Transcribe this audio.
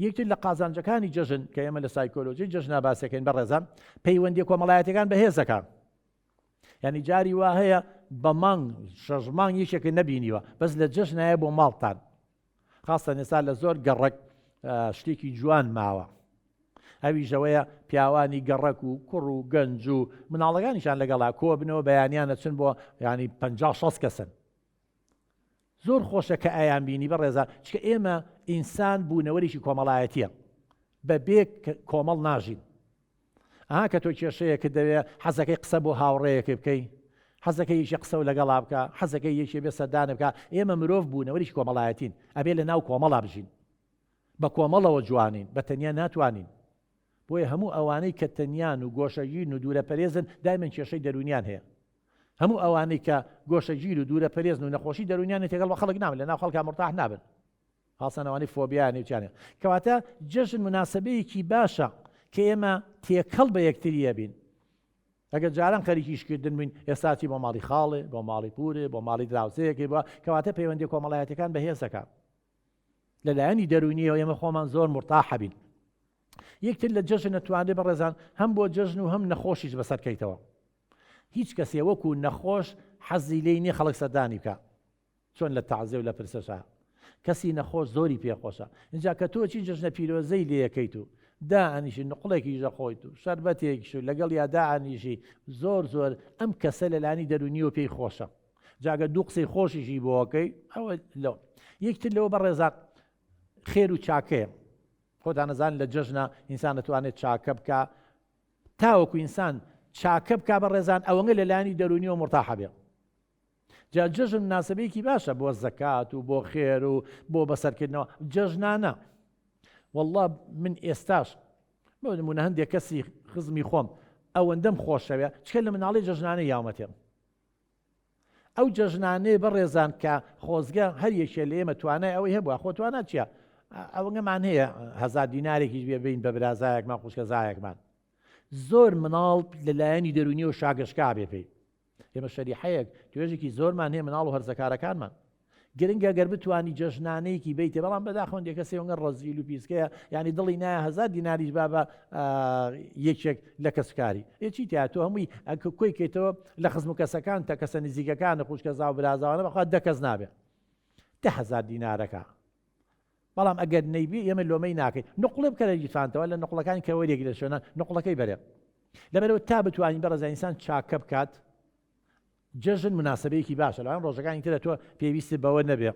یەکتر لە قازانجەکانی جەژن کە ئێمە لە سایکۆلۆژی جەژنا باسەکەین بەڕێزان پەیوەندی کۆمەڵایەتەکان بەهێزەکان. یعنی جاری وا هەیە بە مانگ 6 مانگ یەکێک نەبینیوە بەس لە جەژنایە بۆ ماڵتان خاستە ئێستا لە زۆر گەڕک شتێکی جوان ماوە ئەویژەوەیە پیاوانی گەڕک و کوڕ و گەنج و مناڵەکانیشان لەگەڵا کۆبنەوە بەیانیانە چن بۆ ینی 50-60 کەسن. زۆر خۆشە کە ئایان بینی بەڕێزان چکە ئێمە ئینسان بوونەوەریشی کۆمەڵایەتیە بەبێ کۆمەڵ ناژین. ئەها کە تۆ کێشەیەکە دەوێت حەزەکەی قسە بۆ هاوڕێیەکە بکەی حەزەکەی یەکی قسە و لەگەڵا بکە حەزەکەی یەکێ بێ سەردانە بکە. ئێمە مرۆڤ بوونەوەریش کۆمەڵایەتین ئەبێ لە ناو کۆمەڵا بژین بە کۆمەڵەوە جوانین بە تەنیا ناتوانین. بۆیە هەموو ئەوانەی کە تەنیان و گۆشەگیر و دوورە پەرێزن دایمەن کێشەی دەرونیان هەیە. هەموو ئەوانەی کە گۆشەگیر و دوورە پەرێزن و نەخۆشی دەرونیانی تێگەڵ بە خەڵک نابن لە ناو خەڵکا مرتاح نابن خاصەن ئەوانەی فۆبیانی وچانێ. کەواتە جەژن مناسبەیەکی باشە کە ئێمە تێکەڵ بە یەکتریە بین. ئەگەر جاران خەریکیشکردن بووین ئێستاچی بۆ ماڵی خاڵێ بۆ ماڵی پورێ بۆ ماڵی دراوسەیەکی بووە کەواتە پەیوەندی کۆمەڵایەتەکان بەهێزەکە لەلایەنی دەرونیەوە ئێمە خۆمان زۆر مرتاح بین. یەکتر لە جەژن نەتوانێت بەڕێزان هەم بۆ جەژن و هەم نەخۆشیش بەسەرکەیتەوە. هیچ کەسێ وەکو نەخۆش حەزی لێی نییە خەڵک سەردانی بکە چۆن لە تەعزیە و لە پرسەشە کەسی نەخۆش زۆری پێخۆشە. اینجا کە تۆچی جەژنە پیرۆزەی لێ یەکەیت و دائنیشی نقڵێکی ژە خۆیت و شەربەتێکیش و لەگەڵ یا دائنیشی زۆر ئەم کەسە لەلانی دەرونیەوە پێی خۆشە. جاگە دوو قسەی خۆشیشی بۆکەی ئەوە لەو یەکتر لەوە بەڕێزان خێر و چاکەیە. خۆتان نەزانن لە جەژنە ئینسان دەتوانێت چاکە بکە تاوەکو ئینسان چاکە بکە بەڕێزان ئەوەنگە لەلایەنی دەرونیەوە مرتاح بێ. جا جەژن مناسبەیەکی باشە بۆ زەکات و بۆ خێر و بۆ بەسەرکردنەوە جەژنانە. والله من ئێستاش بۆ نمونە هەندێک کەسی خزمی خۆم ئەوەندەم خۆشەوێ چکە لە مناڵی جەژنانەی یاومەتێم. ئەو جەژنانەی بەڕێزان کە خۆزگە هەر یەکێ لە ئێمە توانای ئەوەی هەبووە خۆ توانە چییە ئەوەنگەمان هەیە 1000 دینارێکیش بێ بین بە برازایەکمان خوشکەزایەکمان. زۆر مناڵ لەلایەنی دەرونیەوە شاگەشکا بێ پێی. ئێمە شەریحەیەک توێژێکی زۆرمان هەیە مناڵ و هەرزەکارەکانمان گرنگە گەر بتوانی جەژنانەیەکی بیتێ بەڵام بەداخەوەندێ کەسێ وەنگە ڕەزیل و پیسکەیە یعنی دڵی نایە 1000 دیناریش با بە یەکێک لە کەسکاری چی تیا تۆ هەمووی کۆی کەیتەوە لە خزم و کەسەکان تا کەسە نزیکەکان خوشکەزا و برازاوانە بەخوات 10 کەس نابێ 10,000 دینارەکە. بەڵام ئەگەر نەیبی ئێمە لۆمەی ناکەین نقڵێ بکە لە گیرفانتەوە لە نقڵەکانی کە وەرێک لە شوێنە نقڵەکەی بەرێ لەبەرەوە تا بتوانین بەڕێزان ئینسان چاکە بکات. جەژن مناسبەیەکی باشە لەوان ڕۆژەکانی ترە تۆ پێویستی بەوە نەبێ